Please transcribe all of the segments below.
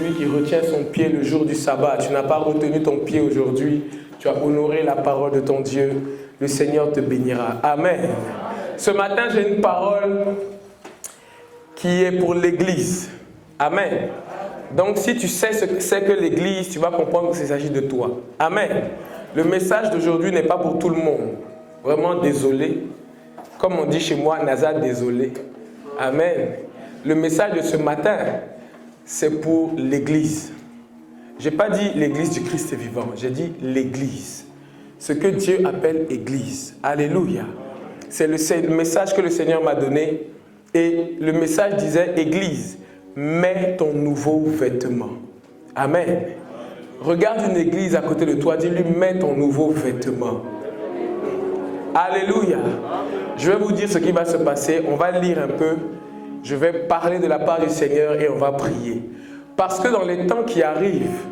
celui qui retient son pied le jour du sabbat. Tu n'as pas retenu ton pied aujourd'hui. Tu as honoré la parole de ton Dieu. Le Seigneur te bénira. Amen. Ce matin, j'ai une parole qui est pour l'Église. Amen. Donc, si tu sais ce que c'est que l'Église, tu vas comprendre qu'il s'agit de toi. Amen. Le message d'aujourd'hui n'est pas pour tout le monde. Vraiment désolé. Comme on dit chez moi, Nazar, désolé. Amen. Le message de ce matin, c'est pour l'Église. Je n'ai pas dit l'Église du Christ vivant, j'ai dit l'Église. Ce que Dieu appelle Église. Alléluia. C'est le message que le Seigneur m'a donné. Et le message disait, Église, mets ton nouveau vêtement. Amen. Regarde une église à côté de toi, dis-lui, mets ton nouveau vêtement. Alléluia. Je vais vous dire ce qui va se passer. On va lire un peu. Je vais parler de la part du Seigneur et on va prier. Parce que dans les temps qui arrivent,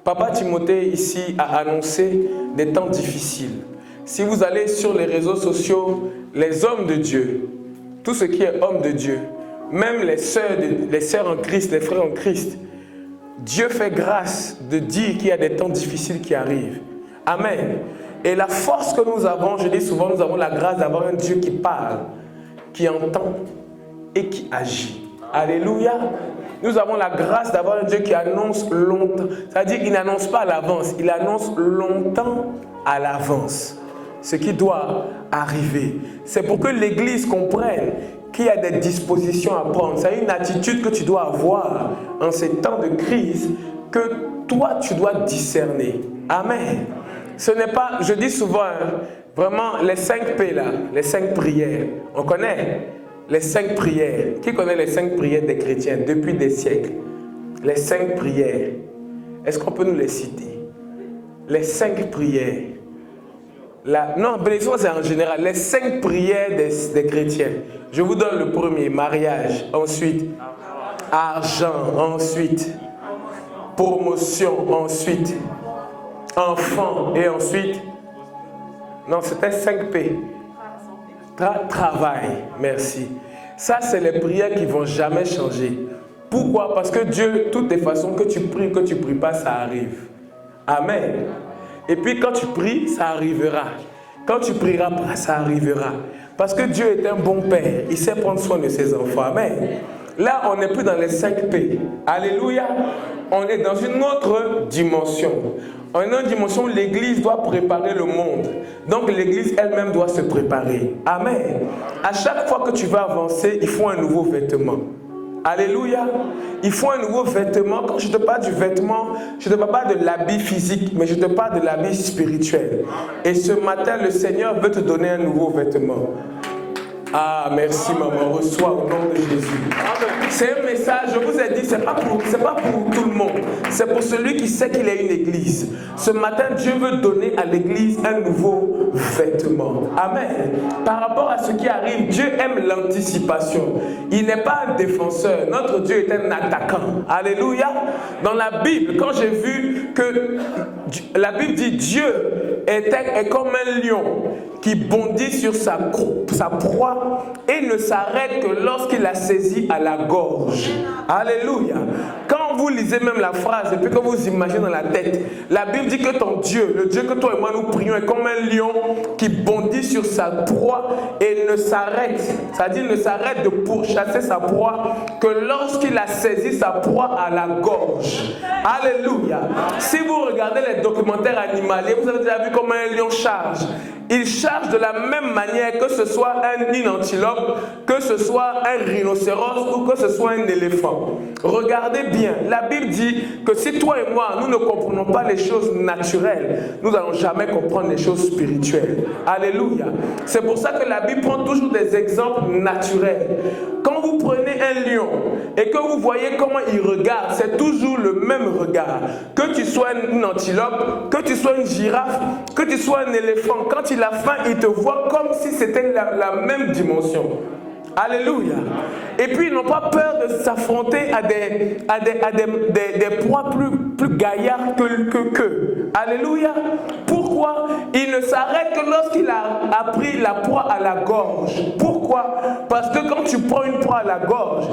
Papa Timothée ici a annoncé des temps difficiles. Si vous allez sur les réseaux sociaux, les hommes de Dieu, tout ce qui est homme de Dieu, même les sœurs en Christ, les frères en Christ, Dieu fait grâce de dire qu'il y a des temps difficiles qui arrivent. Amen. Et la force que nous avons, je dis souvent, nous avons la grâce d'avoir un Dieu qui parle, qui entend et qui agit. Alléluia. Nous avons la grâce d'avoir un Dieu qui annonce longtemps. C'est-à-dire qu'il n'annonce pas à l'avance, il annonce longtemps à l'avance ce qui doit arriver. C'est pour que l'Église comprenne qu'il y a des dispositions à prendre. C'est une attitude que tu dois avoir en ces temps de crise que toi, tu dois discerner. Amen. Ce n'est pas, je dis souvent, vraiment, les 5 P là, les 5 prières. On connaît les 5 prières. Qui connaît les 5 prières des chrétiens depuis des siècles? Les 5 prières. Est-ce qu'on peut nous les citer? Les 5 prières. Non, bénédiction, c'est en général. Les 5 prières des chrétiens. Je vous donne le premier, mariage. Ensuite, argent. Ensuite, promotion. Ensuite, enfant. Et ensuite, non, c'était 5 P. Travail. Merci. Ça, c'est les prières qui ne vont jamais changer. Pourquoi? Parce que Dieu, toutes les façons que tu pries pas, ça arrive. Amen. Et puis quand tu pries, ça arrivera. Quand tu prieras pas, ça arrivera. Parce que Dieu est un bon Père. Il sait prendre soin de ses enfants. Amen. Là, on n'est plus dans les 5 P. Alléluia. On est dans une autre dimension. En une autre dimension, l'Église doit préparer le monde. Donc l'Église elle-même doit se préparer. Amen. À chaque fois que tu vas avancer, il faut un nouveau vêtement. Alléluia. Il faut un nouveau vêtement. Quand je te parle du vêtement, je ne te parle pas de l'habit physique, mais je te parle de l'habit spirituel. Et ce matin, le Seigneur veut te donner un nouveau vêtement. Ah, merci maman, reçois au nom de Jésus. C'est un message, je vous ai dit, ce n'est pas pour tout le monde. C'est pour celui qui sait qu'il est une église. Ce matin, Dieu veut donner à l'église un nouveau vêtement. Amen. Par rapport à ce qui arrive, Dieu aime l'anticipation. Il n'est pas un défenseur. Notre Dieu est un attaquant. Alléluia. Dans la Bible, quand j'ai vu que la Bible dit Dieu est comme un lion qui bondit sur sa proie et ne s'arrête que lorsqu'il la saisit à la gorge. Alléluia. Quand vous lisez même la phrase et puis que vous imaginez dans la tête, la Bible dit que ton Dieu, le Dieu que toi et moi nous prions, est comme un lion qui bondit sur sa proie et ne s'arrête, c'est-à-dire ne s'arrête de pourchasser sa proie que lorsqu'il a saisi sa proie à la gorge. Alléluia. Si vous regardez les documentaires animaliers, vous avez déjà vu comment un lion charge. Il charge de la même manière que ce soit une antilope, que ce soit un rhinocéros ou que ce soit un éléphant. Regardez bien, la Bible dit que si toi et moi, nous ne comprenons pas les choses naturelles, nous n'allons jamais comprendre les choses spirituelles. Alléluia. C'est pour ça que la Bible prend toujours des exemples naturels. Quand vous prenez un lion et que vous voyez comment il regarde, c'est toujours le même regard. Que tu sois une antilope, que tu sois une girafe, que tu sois un éléphant, quand il a faim, il te voit comme si c'était la même dimension. Alléluia. Et puis ils n'ont pas peur de s'affronter à des proies plus gaillards que. Alléluia. Pourquoi? Il ne s'arrête que lorsqu'il a pris la proie à la gorge. Pourquoi? Parce que quand tu prends une proie à la gorge,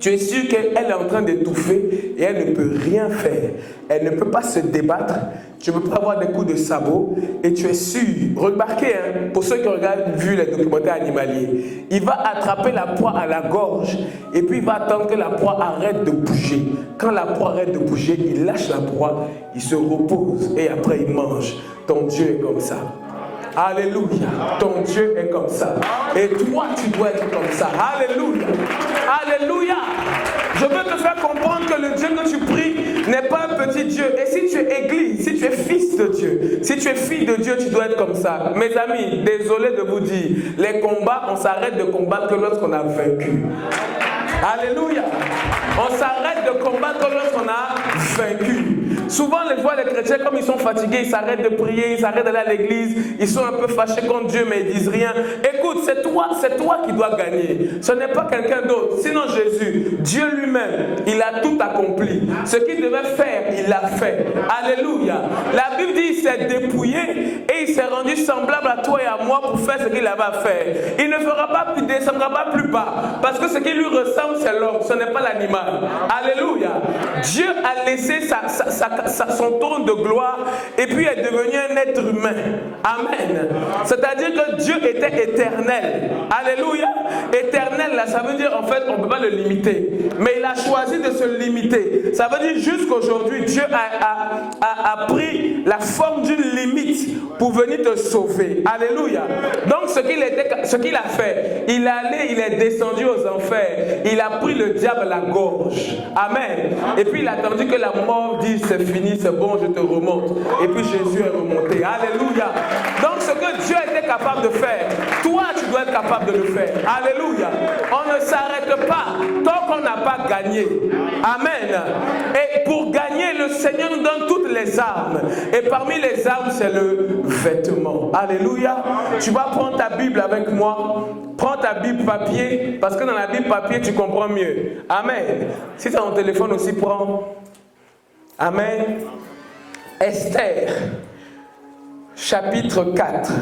Tu es sûr qu'elle est en train d'étouffer et elle ne peut rien faire. Elle ne peut pas se débattre. Tu ne peux pas avoir des coups de sabot. Et tu es sûr, remarquez, pour ceux qui ont vu les documentaires animaliers, il va attraper la proie à la gorge et puis il va attendre que la proie arrête de bouger. Quand la proie arrête de bouger, il lâche la proie, il se repose et après il mange. Ton Dieu est comme ça. Alléluia. Ton Dieu est comme ça. Et toi, tu dois être comme ça. Alléluia. Alléluia. Je veux te faire comprendre que le Dieu que tu pries n'est pas un petit Dieu. Et si tu es église, si tu es fils de Dieu, si tu es fille de Dieu, tu dois être comme ça. Mes amis, désolé de vous dire, les combats, on s'arrête de combattre que lorsqu'on a vaincu. Alléluia. On s'arrête de combattre lorsqu'on a vaincu. Souvent, les fois, les chrétiens, comme ils sont fatigués, ils s'arrêtent de prier, ils s'arrêtent d'aller à l'église, ils sont un peu fâchés contre Dieu, mais ils disent rien. Écoute, c'est toi qui dois gagner. Ce n'est pas quelqu'un d'autre. Sinon, Jésus, Dieu lui-même, il a tout accompli. Ce qu'il devait faire, il l'a fait. Alléluia. La Bible dit qu'il s'est dépouillé et il s'est rendu semblable à toi et à moi pour faire ce qu'il avait à faire. Il ne fera pas plus, descendra pas plus bas. Parce que ce qui lui ressemble, c'est l'homme, ce n'est pas l'animal. Alléluia. Dieu a laissé son trône de gloire et puis est devenu un être humain. Amen. C'est-à-dire que Dieu était éternel. Alléluia. Éternel, là, ça veut dire en fait, on ne peut pas le limiter. Mais il a choisi de se limiter. Ça veut dire jusqu'aujourd'hui, Dieu a pris la forme d'une limite pour venir te sauver. Alléluia. Donc ce qu'il a fait, il est descendu aux enfers. Il a pris le diable à la gorge. Amen. Et puis il a attendu que la mort dise c'est fini, c'est bon, je te remonte. Et puis Jésus est remonté. Alléluia. Donc ce que Dieu était capable de faire, toi tu dois être capable de le faire. Alléluia. On ne s'arrête pas tant qu'on n'a pas gagné. Amen. Et pour gagner, le Seigneur nous donne toutes les armes. Et parmi les armes, c'est le vêtement. Alléluia. Tu vas prendre ta Bible avec moi. Prends ta Bible papier, parce que dans la Bible papier, tu comprends mieux. Amen. Si tu as ton téléphone aussi, prends. Amen. Esther, chapitre 4.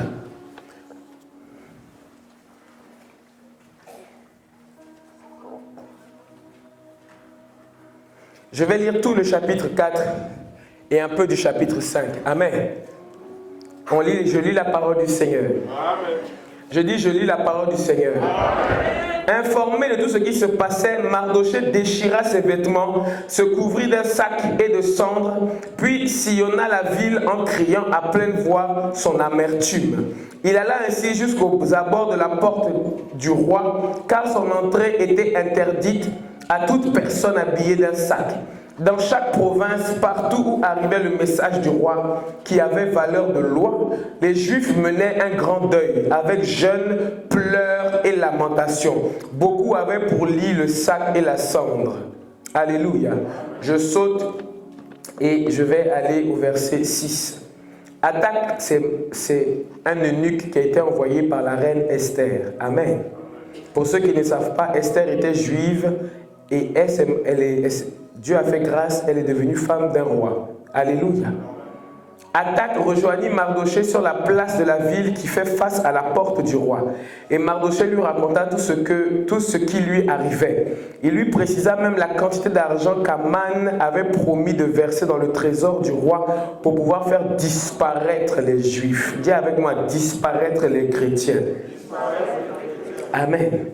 Je vais lire tout le chapitre 4 et un peu du chapitre 5. Amen. Je lis la parole du Seigneur. Amen. Je lis la parole du Seigneur. Amen. Informé de tout ce qui se passait, Mardochée déchira ses vêtements, se couvrit d'un sac et de cendres, puis sillonna la ville en criant à pleine voix son amertume. Il alla ainsi jusqu'aux abords de la porte du roi, car son entrée était interdite à toute personne habillée d'un sac. Dans chaque province, partout où arrivait le message du roi, qui avait valeur de loi, les Juifs menaient un grand deuil, avec jeûne, pleurs et lamentations. Beaucoup avaient pour lit le sac et la cendre. Alléluia. Je saute et je vais aller au verset 6. Attaque, c'est un eunuque qui a été envoyé par la reine Esther. Amen. Pour ceux qui ne savent pas, Esther était juive et Dieu a fait grâce, elle est devenue femme d'un roi. Alléluia. Attaque rejoignit Mardochée sur la place de la ville qui fait face à la porte du roi. Et Mardochée lui raconta tout ce qui lui arrivait. Il lui précisa même la quantité d'argent qu'Aman avait promis de verser dans le trésor du roi pour pouvoir faire disparaître les Juifs. Dis avec moi, disparaître les chrétiens. Amen.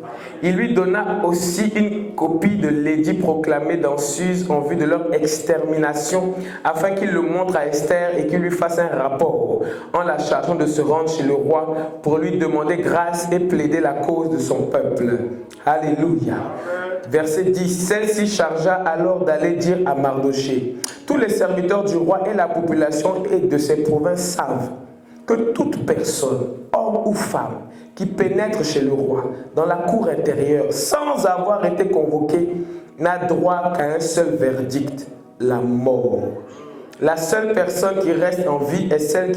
Il lui donna aussi une copie de l'édit proclamé dans Suse en vue de leur extermination, afin qu'il le montre à Esther et qu'il lui fasse un rapport, en la chargeant de se rendre chez le roi pour lui demander grâce et plaider la cause de son peuple. Alléluia. Verset 10. Celle-ci chargea alors d'aller dire à Mardochée: tous les serviteurs du roi et la population et de ses provinces savent que toute personne, homme ou femme, qui pénètre chez le roi, dans la cour intérieure, sans avoir été convoqué, n'a droit qu'à un seul verdict, la mort. La seule personne qui reste en vie est celle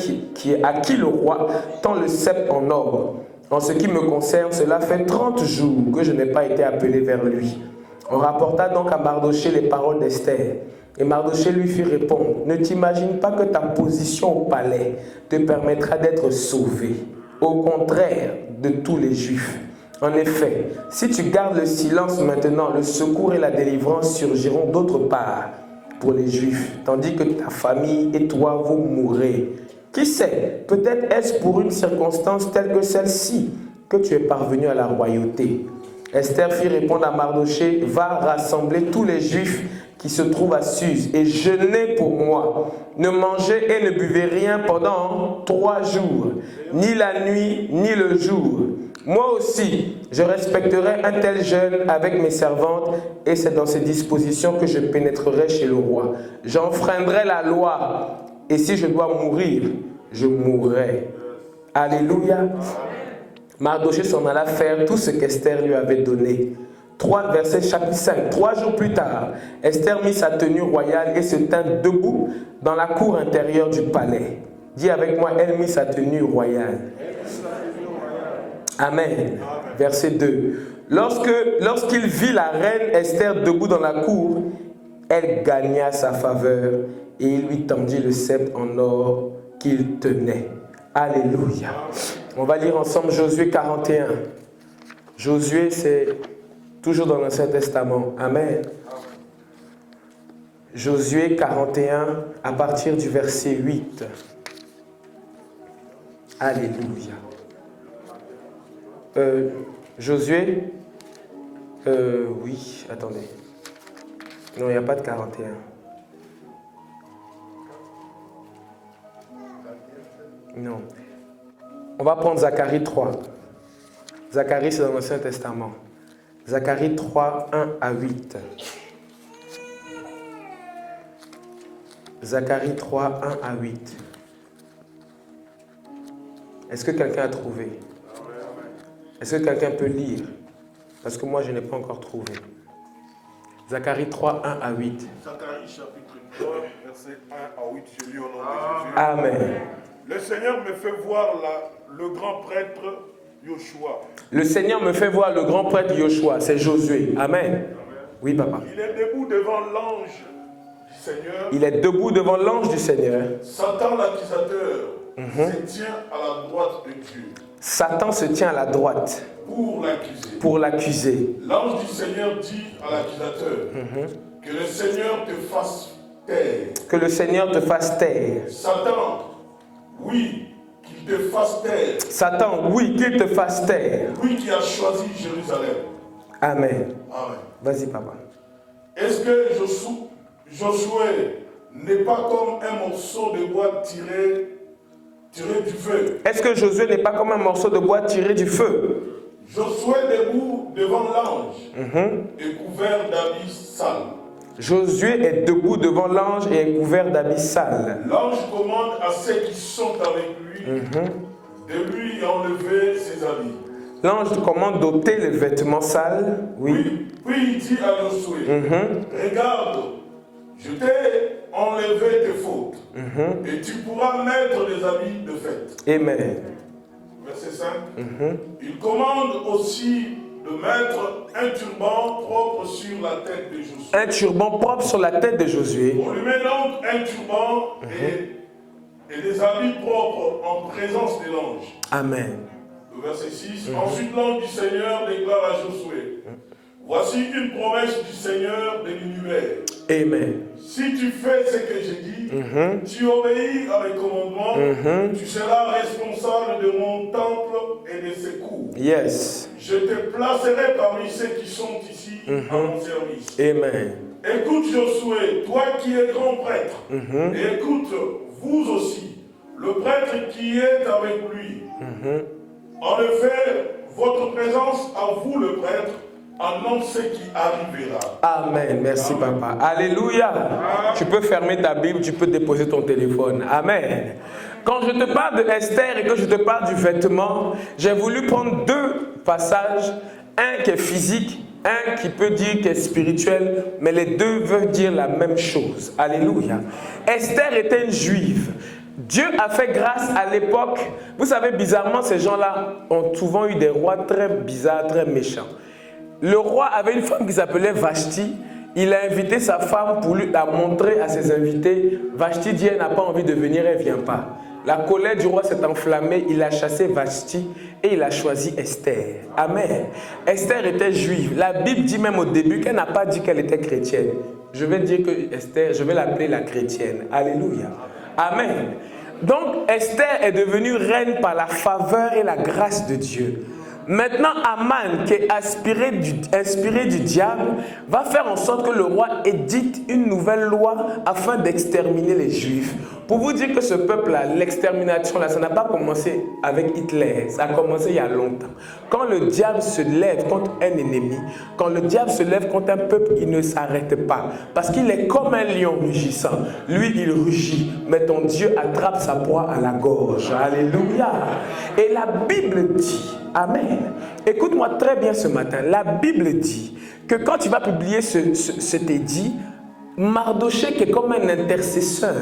à qui le roi tend le sceptre en or. En ce qui me concerne, cela fait 30 jours que je n'ai pas été appelé vers lui. On rapporta donc à Mardochée les paroles d'Esther. Et Mardochée lui fit répondre: ne t'imagine pas que ta position au palais te permettra d'être sauvé. Au contraire de tous les Juifs. En effet, si tu gardes le silence maintenant, le secours et la délivrance surgiront d'autre part pour les Juifs, tandis que ta famille et toi, vous mourrez. Qui sait, peut-être est-ce pour une circonstance telle que celle-ci que tu es parvenu à la royauté. Esther fit répondre à Mardoché, va rassembler tous les Juifs qui se trouvent à Suse et jeûnez pour moi. Ne mangez et ne buvez rien pendant 3 jours, ni la nuit, ni le jour. Moi aussi, je respecterai un tel jeûne avec mes servantes et c'est dans ces dispositions que je pénétrerai chez le roi. J'enfreindrai la loi et si je dois mourir, je mourrai. Alléluia. Mardoché s'en alla faire tout ce qu'Esther lui avait donné. 3 versets chapitre 5. 3 jours plus tard, Esther mit sa tenue royale et se tint debout dans la cour intérieure du palais. Dis avec moi, elle mit sa tenue royale. Amen. Verset 2. Lorsqu'il vit la reine Esther debout dans la cour, elle gagna sa faveur et il lui tendit le sceptre en or qu'il tenait. Alléluia. On va lire ensemble Josué 41. Josué, c'est toujours dans l'Ancien Testament. Amen. Josué 41, à partir du verset 8. Alléluia. Josué, oui, attendez. Non, il n'y a pas de 41. Non. On va prendre Zacharie 3. Zacharie, c'est dans l'Ancien Testament. Zacharie 3, 1 à 8. Zacharie 3, 1 à 8. Est-ce que quelqu'un a trouvé? Est-ce que quelqu'un peut lire? Parce que moi, je n'ai pas encore trouvé. Zacharie 3, 1 à 8. Zacharie chapitre 3, verset 1 à 8, je lis au nom de Jésus. Amen. Le Seigneur me fait voir le grand prêtre Yoshua. Le Seigneur me fait voir le grand prêtre Yoshua, c'est Josué. Amen. Amen. Oui, papa. Il est debout devant l'ange du Seigneur. Il est debout devant l'ange du Seigneur. Satan l'accusateur se tient à la droite de Dieu. Satan se tient à la droite pour l'accuser. L'ange du Seigneur dit à l'accusateur que le Seigneur te fasse taire. Que le Seigneur te fasse taire. Satan, oui, qu'il te fasse taire. Satan, oui, qu'il te fasse taire. Lui qui a choisi Jérusalem. Amen. Amen. Vas-y, papa. Est-ce que Josué n'est pas comme un morceau de bois tiré du feu? Est-ce que Josué n'est pas comme un morceau de bois tiré du feu? Josué debout devant l'ange et couvert d'habits sales. Josué est debout devant l'ange et est couvert d'habits sales. L'ange commande à ceux qui sont avec lui de lui enlever ses habits. L'ange commande d'ôter les vêtements sales. Oui. Puis il dit à Josué, regarde, je t'ai enlevé tes fautes et tu pourras mettre des habits de fête. Amen. Verset 5. Il commande aussi de mettre un turban propre sur la tête de Josué. Un turban propre sur la tête de Josué. On lui met donc un turban et des habits propres en présence de l'ange. Amen. Le verset 6. Ensuite l'ange du Seigneur déclare à Josué, voici une promesse du Seigneur de l'univers. Amen. Si tu fais ce que j'ai dit, tu obéis à mes commandements, tu seras responsable de mon temple et de ses cours. Yes. Je te placerai parmi ceux qui sont ici à mon service. Amen. Écoute Josué, toi qui es grand prêtre, et écoute vous aussi, le prêtre qui est avec lui. En effet, votre présence à vous le prêtre, annonce ce qui arrivera. Amen. Merci, Amen. Papa. Alléluia. Amen. Tu peux fermer ta Bible, tu peux déposer ton téléphone. Amen. Quand je te parle de Esther et que je te parle du vêtement, j'ai voulu prendre 2 passages. Un qui est physique, un qui peut dire qui est spirituel, mais les 2 veulent dire la même chose. Alléluia. Esther était une juive. Dieu a fait grâce à l'époque. Vous savez, bizarrement, ces gens-là ont souvent eu des rois très bizarres, très méchants. Le roi avait une femme qui s'appelait Vashti. Il a invité sa femme pour la montrer à ses invités. Vashti dit, elle n'a pas envie de venir, elle ne vient pas. La colère du roi s'est enflammée, il a chassé Vashti et il a choisi Esther. Amen. Esther était juive. La Bible dit même au début qu'elle n'a pas dit qu'elle était chrétienne. Je vais dire que Esther, je vais l'appeler la chrétienne. Alléluia. Amen. Donc Esther est devenue reine par la faveur et la grâce de Dieu. Maintenant, Aman, qui est inspiré du diable, va faire en sorte que le roi édite une nouvelle loi afin d'exterminer les Juifs. Pour vous dire que ce peuple-là, l'extermination, là, ça n'a pas commencé avec Hitler, ça a commencé il y a longtemps. Quand le diable se lève contre un ennemi, quand le diable se lève contre un peuple, il ne s'arrête pas. Parce qu'il est comme un lion rugissant. Lui, il rugit, mais ton Dieu attrape sa proie à la gorge. Alléluia. Et la Bible dit, Amen. Écoute-moi très bien ce matin. La Bible dit que quand tu vas publier cet édit, Mardochée, qui est comme un intercesseur,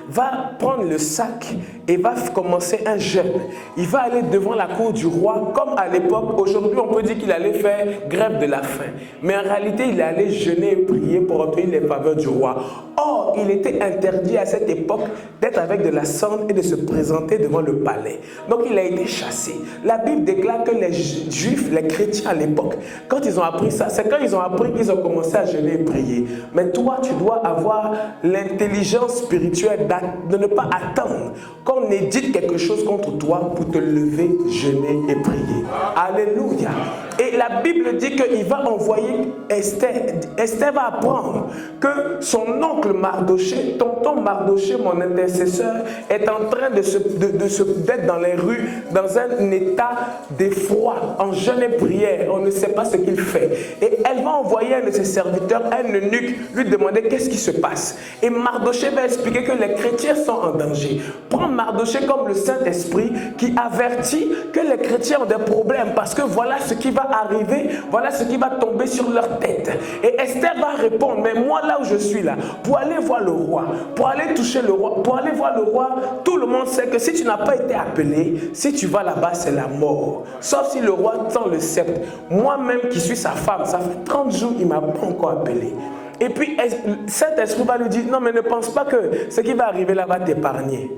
va prendre le sac et va commencer un jeûne. Il va aller devant la cour du roi, comme à l'époque. Aujourd'hui, on peut dire qu'il allait faire grève de la faim. Mais en réalité, il allait jeûner et prier pour obtenir les faveurs du roi. Or, il était interdit à cette époque d'être avec de la cendre et de se présenter devant le palais. Donc, il a été chassé. La Bible déclare que les Juifs, les chrétiens à l'époque, quand ils ont appris ça, c'est quand ils ont appris qu'ils ont commencé à jeûner et prier. Mais toi, tu dois avoir l'intelligence spirituelle de ne pas attendre qu'on édite quelque chose contre toi pour te lever, jeûner et prier. Alléluia. Et la Bible dit qu'il va envoyer Esther. Esther va apprendre que son oncle Mardochée, tonton Mardochée, mon intercesseur, est en train d'être dans les rues, dans un état d'effroi, en jeûne et prière. On ne sait pas ce qu'il fait. Et elle va envoyer un de ses serviteurs, un eunuque, lui demander qu'est-ce qui se passe. Et Mardochée va expliquer que les chrétiens sont en danger. Prends Mardochée comme le Saint-Esprit qui avertit que les chrétiens ont des problèmes parce que voilà ce qui va arriver, voilà ce qui va tomber sur leur tête. Et Esther va répondre, mais moi là où je suis là, pour aller voir le roi, pour aller toucher le roi, pour aller voir le roi, tout le monde sait que si tu n'as pas été appelé, si tu vas là-bas, c'est la mort. Sauf si le roi tend le sceptre. Moi-même qui suis sa femme, ça fait 30 jours, il ne m'a pas encore appelé. Et puis, cet esprit va lui dire, non mais ne pense pas que ce qui va arriver là va t'épargner.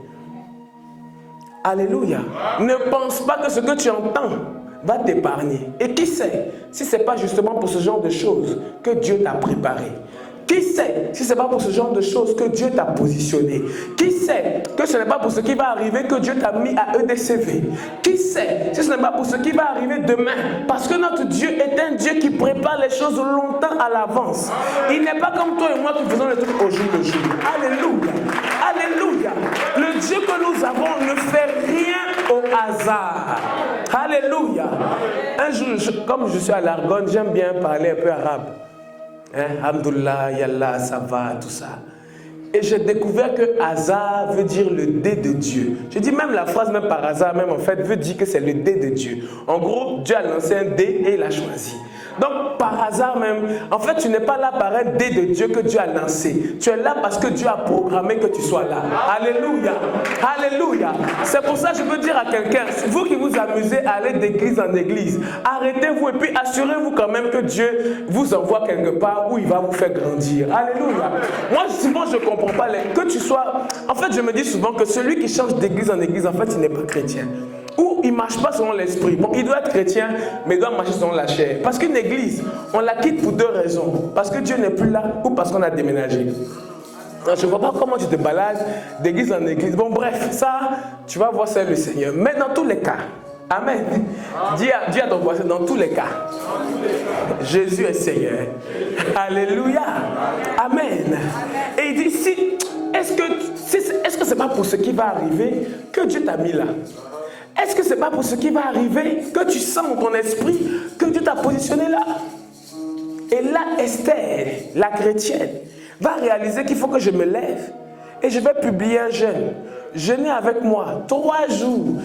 Alléluia. Ne pense pas que ce que tu entends va t'épargner. Et qui sait si ce n'est pas justement pour ce genre de choses que Dieu t'a préparé? Qui sait si ce n'est pas pour ce genre de choses que Dieu t'a positionné? Qui sait que ce n'est pas pour ce qui va arriver que Dieu t'a mis à EDCV? Qui sait si ce n'est pas pour ce qui va arriver demain? Parce que notre Dieu est un Dieu qui prépare les choses longtemps à l'avance. Il n'est pas comme toi et moi qui faisons les trucs au jour le jour. Alléluia. Alléluia. Le Dieu que nous avons ne fait rien au hasard. Alléluia. Un jour, comme je suis à l'Argonne, j'aime bien parler un peu arabe. Alhamdulillah, Yallah, ça va, tout ça. Et j'ai découvert que hasard veut dire le dé de Dieu. Je dis même la phrase, même par hasard, même en fait, veut dire que c'est le dé de Dieu. En gros, Dieu a lancé un dé et il a choisi. Donc, par hasard même, en fait, tu n'es pas là par un dé de Dieu que Dieu a lancé. Tu es là parce que Dieu a programmé que tu sois là. Alléluia. Alléluia. C'est pour ça que je veux dire à quelqu'un, vous qui vous amusez à aller d'église en église, arrêtez-vous et puis assurez-vous quand même que Dieu vous envoie quelque part où il va vous faire grandir. Alléluia. Moi, souvent, je ne comprends pas que tu sois... En fait, je me dis souvent que celui qui change d'église en église, en fait, il n'est pas chrétien. Ou il ne marche pas selon l'esprit. Bon, il doit être chrétien, mais il doit marcher selon la chair. Parce qu'une église, on la quitte pour deux raisons. Parce que Dieu n'est plus là ou parce qu'on a déménagé. Alors, je ne vois pas comment tu te balades d'église en église. Bon, bref, ça, tu vas voir ça le Seigneur. Mais dans tous les cas, Amen. Dis à ton voisin, dans tous les cas, Jésus est Seigneur. Alléluia. Amen. Et il dit, est-ce que ce n'est pas pour ce qui va arriver que Dieu t'a mis là? Est-ce que ce n'est pas pour ce qui va arriver que tu sens dans ton esprit que Dieu t'a positionné là? Et là, Esther, la chrétienne, va réaliser qu'il faut que je me lève et je vais publier un jeûne. Jeûner avec moi, 3 jours.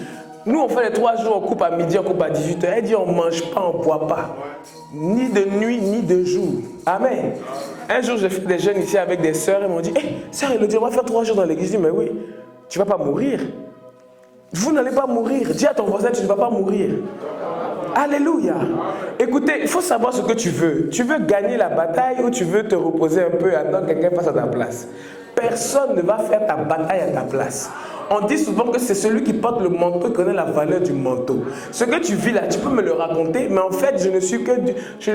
Nous, on fait les 3 jours, on coupe à midi, on coupe à 18h. Elle dit, on ne mange pas, on ne boit pas. Ni de nuit, ni de jour. Amen. Un jour, j'ai fait des jeûnes ici avec des sœurs. Elles m'ont dit, sœur Elodie, on va faire 3 jours dans l'église. Je dis, mais oui, tu ne vas pas mourir. Vous n'allez pas mourir. Dis à ton voisin, tu ne vas pas mourir. Alléluia. Écoutez, il faut savoir ce que tu veux. Tu veux gagner la bataille ou tu veux te reposer un peu et attendre que quelqu'un fasse à ta place? Personne ne va faire ta bataille à ta place. On dit souvent que c'est celui qui porte le manteau qui connaît la valeur du manteau. Ce que tu vis là, tu peux me le raconter, mais en fait, je ne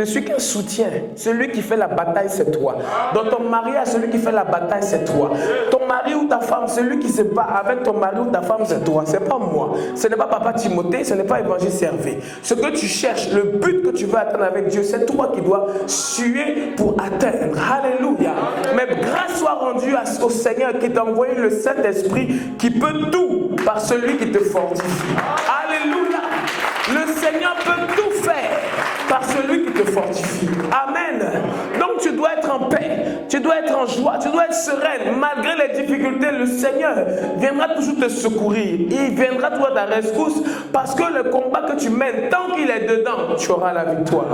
suis qu'un soutien. Celui qui fait la bataille, c'est toi. Dans ton mariage, celui qui fait la bataille, c'est toi. Ton mari ou ta femme, celui qui se bat avec ton mari ou ta femme, c'est toi. C'est pas moi. Ce n'est pas papa Timothée, ce n'est pas évangile Servé. Ce que tu cherches, le but que tu veux atteindre avec Dieu, c'est toi qui dois suer pour atteindre. Alléluia. Mais grâce soit rendue au Seigneur qui t'a envoyé le Saint-Esprit qui peut tout par celui qui te fortifie. Alléluia. Le Seigneur peut tout faire par celui qui te fortifie. Amen. Donc tu dois être en paix, tu dois être en joie, tu dois être sereine. Malgré les difficultés, le Seigneur viendra toujours te secourir. Il viendra toujours à ta rescousse parce que le combat que tu mènes, tant qu'il est dedans, tu auras la victoire.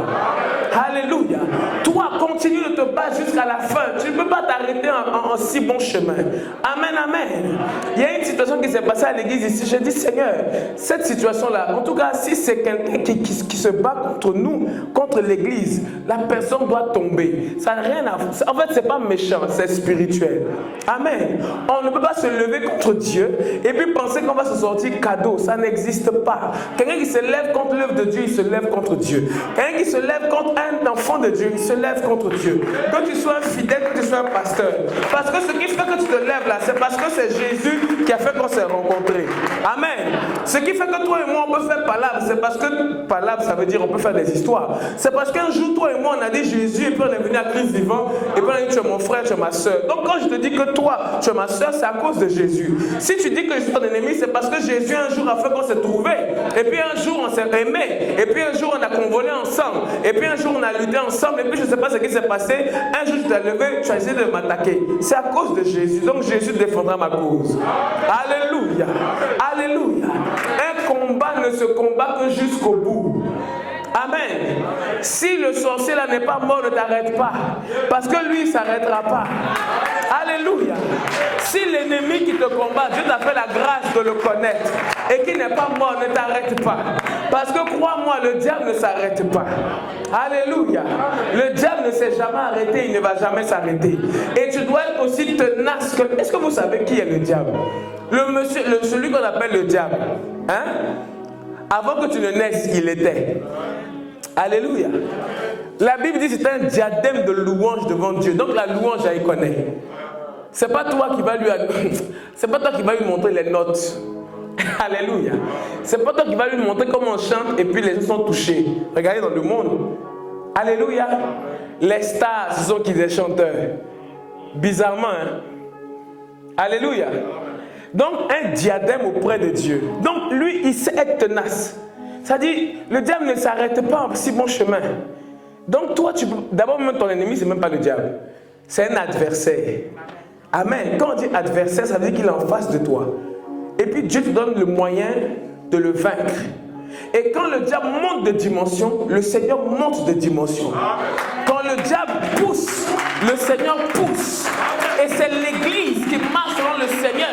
Alléluia. Toi, continue de te battre jusqu'à la fin. Tu ne peux pas t'arrêter en si bon chemin. Amen, amen. Il y a une situation qui s'est passée à l'église ici. J'ai dit, Seigneur, cette situation-là, en tout cas, si c'est quelqu'un qui se bat contre nous, contre l'église, la personne doit tomber. Ça n'a rien à voir. En fait, ce n'est pas méchant, c'est spirituel. Amen. On ne peut pas se lever contre Dieu et puis penser qu'on va se sortir cadeau. Ça n'existe pas. Quelqu'un qui se lève contre l'œuvre de Dieu, il se lève contre Dieu. Quelqu'un qui se lève contre un enfant de Dieu, il se lève contre Dieu. Que tu sois un fidèle, que tu sois un pasteur. Parce que ce qui fait que tu te lèves là, c'est parce que c'est Jésus qui a fait qu'on s'est rencontrés. Amen. Ce qui fait que toi et moi, on peut faire palabre, c'est parce que palabre, ça veut dire on peut faire des histoires. C'est parce qu'un jour, toi et moi, on a dit Jésus, et puis on est venu à Christ vivant, et puis on a dit tu es mon frère, tu es ma soeur. Donc quand je te dis que toi, tu es ma soeur, c'est à cause de Jésus. Si tu dis que je suis ton ennemi, c'est parce que Jésus un jour a fait qu'on s'est trouvés. Et puis un jour, on s'est aimés. Et puis un jour, on a convolé ensemble. Et puis un jour, on a lutté ensemble. Et puis je ne sais pas ce qui s'est passé. Un jour, tu t'es levé, tu as essayé de m'attaquer. C'est à cause de Jésus. Donc Jésus défendra ma cause. Alléluia. Alléluia. Un combat ne se combat que jusqu'au bout. Amen. Si le sorcier là n'est pas mort, ne t'arrête pas. Parce que lui, il ne s'arrêtera pas. Alléluia. Si l'ennemi qui te combat, Dieu t'a fait la grâce de le connaître et qui n'est pas mort, ne t'arrête pas. Parce que crois-moi, le diable ne s'arrête pas. Alléluia. Le diable ne s'est jamais arrêté, il ne va jamais s'arrêter. Et tu dois être aussi tenace. Est-ce que vous savez qui est le diable? Celui qu'on appelle le diable. Hein? Avant que tu ne naisses, il était. Alléluia. La Bible dit que c'est un diadème de louange devant Dieu. Donc la louange, elle connaît. C'est pas toi qui vas lui montrer les notes. Alléluia. C'est pas toi qui vas lui montrer comment on chante et puis les gens sont touchés. Regardez dans le monde. Alléluia. Les stars, ce sont qui des chanteurs. Bizarrement, hein? Alléluia. Donc un diadème auprès de Dieu. Donc lui, il sait être tenace. C'est-à-dire, le diable ne s'arrête pas en si bon chemin. Donc toi, d'abord même ton ennemi, c'est même pas le diable. C'est un adversaire. Amen. Quand on dit adversaire, ça veut dire qu'il est en face de toi. Et puis Dieu te donne le moyen de le vaincre. Et quand le diable monte de dimension, le Seigneur monte de dimension. Quand le diable pousse, le Seigneur pousse. Et c'est l'Église qui marche selon le Seigneur,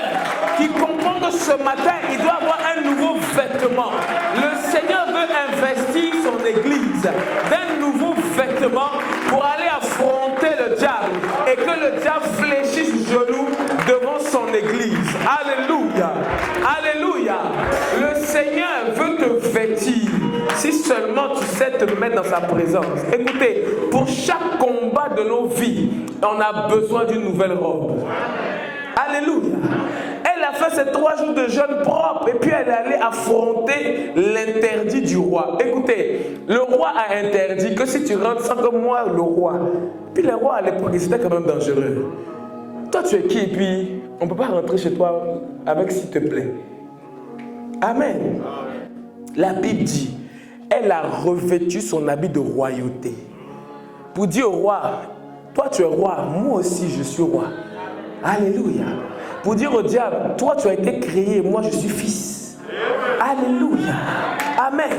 qui comprend que ce matin, il doit avoir un nouveau vêtement. Le Seigneur veut investir son Église d'un nouveau vêtement pour aller affronter le diable et que le diable fléchisse genou devant son Église. Alléluia. Alléluia. Le Seigneur veut te vêtir si seulement tu sais te mettre dans sa présence. Écoutez, pour chaque combat de nos vies, on a besoin d'une nouvelle robe. Alléluia. Elle a fait ces 3 jours de jeûne propre et puis elle est allée affronter l'interdit du roi. Écoutez, le roi a interdit que si tu rentres sans que moi, le roi. Puis le roi à l'époque, c'était quand même dangereux. Toi, tu es qui? Et puis, on ne peut pas rentrer chez toi avec s'il te plaît. Amen. La Bible dit, elle a revêtu son habit de royauté. Pour dire au roi, toi tu es roi, moi aussi je suis roi. Alléluia. Pour dire au diable, toi tu as été créé, moi je suis fils. Alléluia. Amen.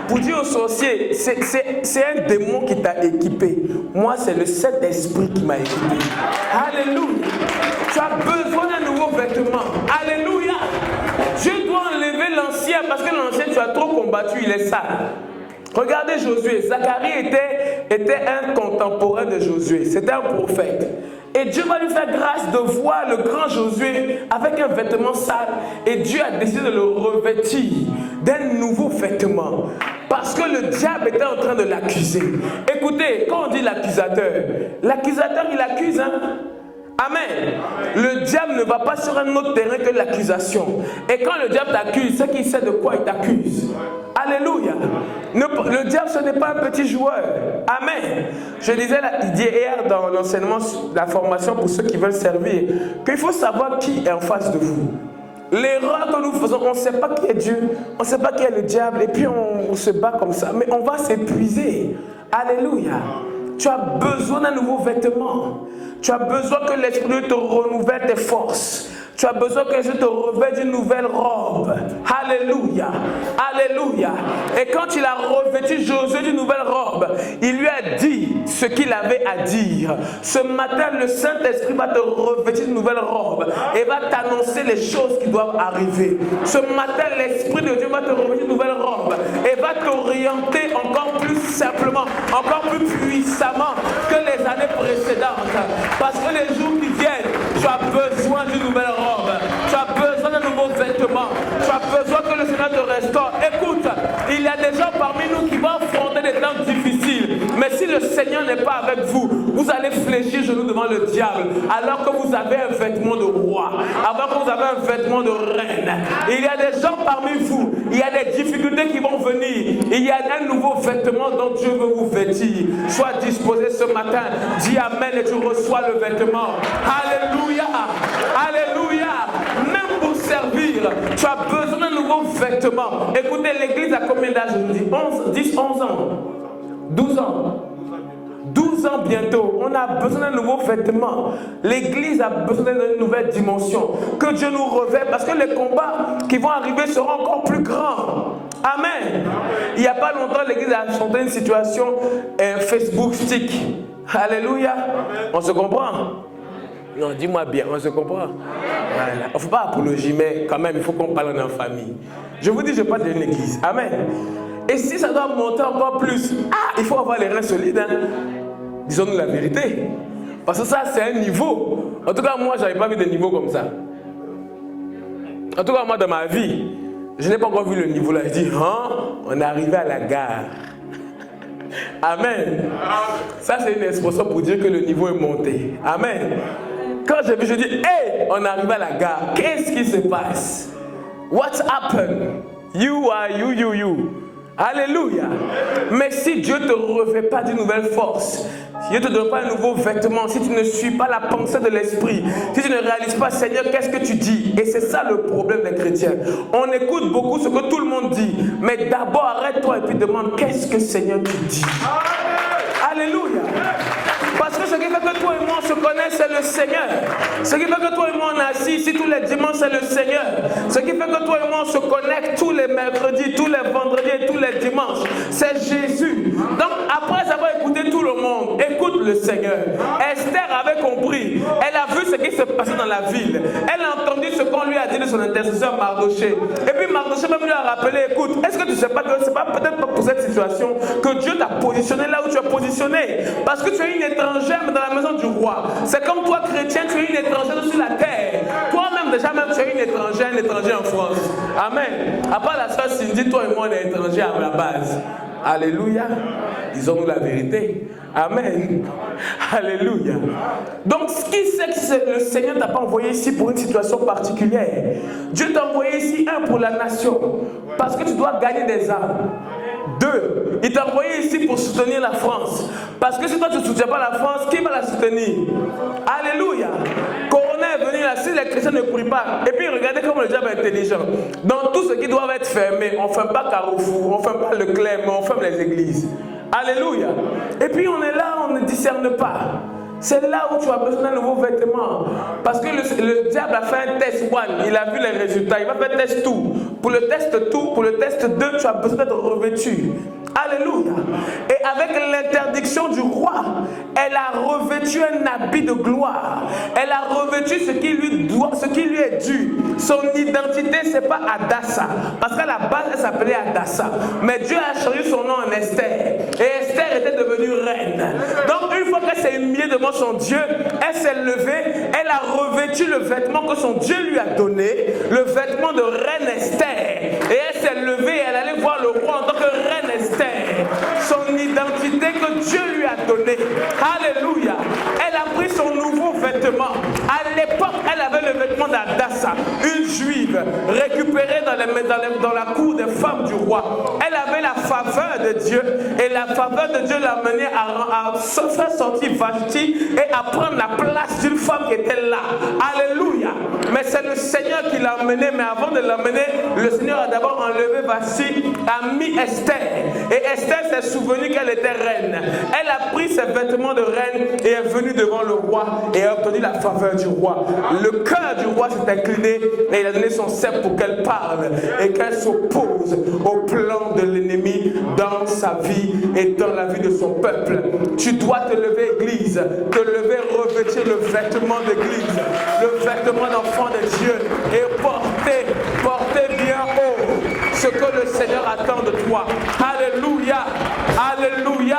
Pour dire au sorcier, c'est un démon qui t'a équipé. Moi c'est le Saint-Esprit qui m'a équipé. Alléluia. Tu as besoin d'un nouveau vêtement. Alléluia. Dieu doit enlever l'ancien parce que l'ancien tu as trop combattu, il est sale. Regardez Josué. Zacharie était un contemporain de Josué. C'était un prophète. Et Dieu va lui faire grâce de voir le grand Josué avec un vêtement sale. Et Dieu a décidé de le revêtir d'un nouveau vêtement. Parce que le diable était en train de l'accuser. Écoutez, quand on dit l'accusateur il accuse, hein? Amen. Le diable ne va pas sur un autre terrain que l'accusation. Et quand le diable t'accuse, c'est qu'il sait de quoi il t'accuse. Alléluia. Le diable, ce n'est pas un petit joueur. Amen. Je disais hier dans l'enseignement, la formation pour ceux qui veulent servir, qu'il faut savoir qui est en face de vous. L'erreur que nous faisons, on ne sait pas qui est Dieu, on ne sait pas qui est le diable, et puis on se bat comme ça, mais on va s'épuiser. Alléluia. Tu as besoin d'un nouveau vêtement. Tu as besoin que l'Esprit te renouvelle tes forces. Tu as besoin que je te revête d'une nouvelle robe. Alléluia. Alléluia. Et quand il a revêtu Josué d'une nouvelle robe, il lui a dit ce qu'il avait à dire. Ce matin, le Saint-Esprit va te revêtir d'une nouvelle robe et va t'annoncer les choses qui doivent arriver. Ce matin, l'Esprit de Dieu va te revêtir d'une nouvelle robe et va t'orienter encore plus simplement, encore plus puissamment que les années précédentes. Parce que les jours qui viennent, tu as besoin d'une nouvelle robe. Tu as besoin d'un nouveau vêtement. Tu as besoin que le Seigneur te restaure. Écoute, il y a des gens parmi nous qui vont affronter des temps difficiles. Mais si le Seigneur n'est pas avec vous, vous allez fléchir genoux devant le diable. Alors que vous avez un vêtement de roi. Alors que vous avez un vêtement de reine. Il y a des gens parmi vous. Il y a des difficultés qui vont venir. Il y a un nouveau vêtement dont Dieu veut vous vêtir. Sois disposé ce matin. Dis Amen et tu reçois le vêtement. Alléluia. Alléluia. Même pour servir, tu as besoin d'un nouveau vêtement. Écoutez, l'église a combien d'âge? Je vous dis 10, 11 ans, 12 ans. 12 ans bientôt, on a besoin d'un nouveau vêtement. L'église a besoin d'une nouvelle dimension. Que Dieu nous revête parce que les combats qui vont arriver seront encore plus grands. Amen. Il n'y a pas longtemps, l'église a chanté une situation Facebook stick. Alléluia. On se comprend? Non, dis-moi bien, on se comprend? Voilà. On ne fait pas apologie, mais quand même, il faut qu'on parle en famille. Je vous dis, je parle d'une église. Amen. Et si ça doit monter encore plus, il faut avoir les reins solides. Hein? Disons-nous la vérité. Parce que ça, c'est un niveau. En tout cas, moi, je n'avais pas vu de niveau comme ça. En tout cas, moi, dans ma vie, je n'ai pas encore vu le niveau là. Je dis, on est arrivé à la gare. Amen. Ça, c'est une expression pour dire que le niveau est monté. Amen. Quand j'ai vu, je dis, hey, on arrive à la gare. Qu'est-ce qui se passe? What's happened? You are you. Alléluia. Mais si Dieu ne te revêt pas d'une nouvelle force, si Dieu ne te donne pas un nouveau vêtement, si tu ne suis pas la pensée de l'esprit, si tu ne réalises pas, Seigneur, qu'est-ce que tu dis? Et c'est ça le problème des chrétiens. On écoute beaucoup ce que tout le monde dit, mais d'abord arrête-toi et puis demande, qu'est-ce que Seigneur tu dis? Alléluia. Parce que ce qui fait que toi et moi on se connaît, c'est le Seigneur. Ce qui fait que toi et moi on est assis ici tous les dimanches, c'est le Seigneur. Ce qui fait que toi et moi on se connecte tous les mercredis, tous les vendredis et tous les dimanches, c'est Jésus. Donc après avoir écouté tout le monde, écoute le Seigneur. Esther avait compris. Elle a vu ce qui se passait dans la ville. Elle a entendu ce qu'on lui a dit de son intercesseur Mardoché. Et puis Mardoché même lui a rappelé, écoute, est-ce que tu ne sais pas que c'est pas peut-être pas pour cette situation que Dieu t'a positionné là où tu es positionné? Parce que tu es une étrangère mais dans la maison du roi. C'est comme toi chrétien, tu es une étrangère sur la terre. Toi-même déjà même tu es une étrangère, un étranger en France. Amen. À part la soeur Cindy, toi et moi on est étrangers à la base. Alléluia. Disons-nous la vérité. Amen. Alléluia. Donc, ce qui c'est que le Seigneur ne t'a pas envoyé ici pour une situation particulière. Dieu t'a envoyé ici, pour la nation. Parce que tu dois gagner des âmes. 2, il t'a envoyé ici pour soutenir la France. Parce que si toi tu ne soutiens pas la France, qui va la soutenir? Alléluia. Corona est venu là, si les chrétiens ne prient pas. Et puis regardez comment le diable est intelligent. Dans tout ce qui doit être fermé, on ne ferme pas Carrefour, on ne ferme pas Leclerc, mais on ferme les églises. Alléluia. Et puis on est là, on ne discerne pas. C'est là où tu as besoin d'un nouveau vêtement. Parce que le diable a fait un test 1, il a vu les résultats, il va faire test 2. Pour le test 2, pour le test 2, tu as besoin d'être revêtu. Alléluia. Et avec l'interdiction du roi, elle a revêtu un habit de gloire. Elle a revêtu ce qui lui est dû. Son identité, ce n'est pas Adassa. Parce qu'à la base, elle s'appelait Adassa. Mais Dieu a changé son nom en Esther. Et Esther était devenue reine. Donc, une fois qu'elle s'est humiliée devant son Dieu, elle s'est levée, elle a revêtu le vêtement que son Dieu lui a donné, le vêtement de reine Esther. Et elle s'est levée et elle allait voir le roi en tant que reine Esther. Son identité que Dieu lui a donnée. Alléluia. Elle a pris son nouveau vêtement. À l'époque, elle avait le vêtement d'Adassa, une juive récupérée dans la cour des femmes du roi. Elle avait la faveur de Dieu et la faveur de Dieu l'a menée à se faire sortir Vashti et à prendre la place d'une femme qui était là. Alléluia. Mais c'est le Seigneur qui l'a menée. Mais avant de l'amener, le Seigneur a d'abord enlevé Vashti, a mis Esther. Et Esther s'est souvenue qu'elle était reine. Elle a pris ses vêtements de reine et est venue devant le roi et a obtenu la faveur du roi. Le cœur du roi s'est incliné et il a donné son sceptre pour qu'elle parle et qu'elle s'oppose au plan de l'ennemi dans sa vie et dans la vie de son peuple. Tu dois te lever, Église, te lever, revêtir le vêtement d'Église, le vêtement d'enfant de Dieu et porter bien haut ce que le Seigneur attend de toi. Alléluia, alléluia.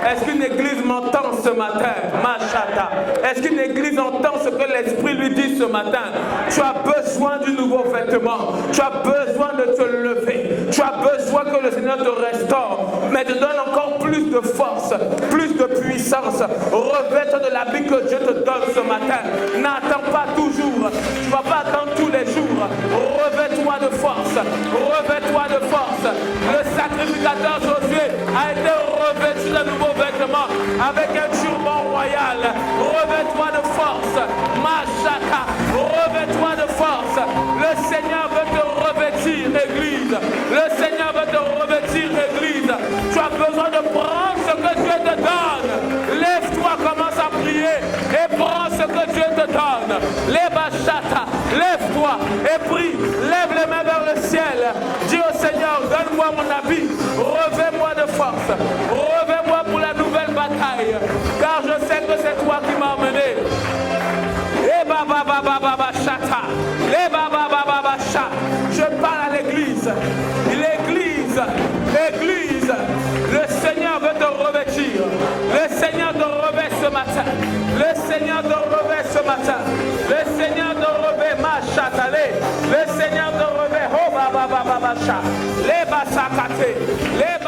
Est-ce qu'une église m'entend ce matin? Machata. Est-ce qu'une église entend ce que l'Esprit lui dit ce matin? Tu as besoin du nouveau vêtement. Tu as besoin de te lever. Tu as besoin que le Seigneur te restaure, mais te donne encore plus de force, plus de puissance. Revêt-toi de l'habit que Dieu te donne ce matin. N'attends pas toujours. Tu ne vas pas attendre tous les jours. Revêt-toi de force. Revêt-toi de force. Le sacrificateur Josué a été revêtu de nouveaux vêtements avec un turban royal. Revêt-toi de force. Machaka. Revêt-toi de force. Le Seigneur veut te revêtir, Église. Le Seigneur veut te revêtir, Église. Tu as besoin de prendre ce que Dieu te donne. Lève-toi, commence à prier et prends ce que Dieu te donne. Lève-toi, lève-toi et prie. Lève les mains vers le ciel. Dis au Seigneur, donne-moi mon habit. Revêt-moi de force. Revêt-moi pour la nouvelle bataille. Car je sais que c'est toi qui m'as emmené. Je parle à l'église. L'église, le Seigneur veut te revêtir. Le Seigneur te revêt ce matin. Le Seigneur te revêt ce matin. Le Seigneur te revêt, le Seigneur te revêt. Oh, les basakate, les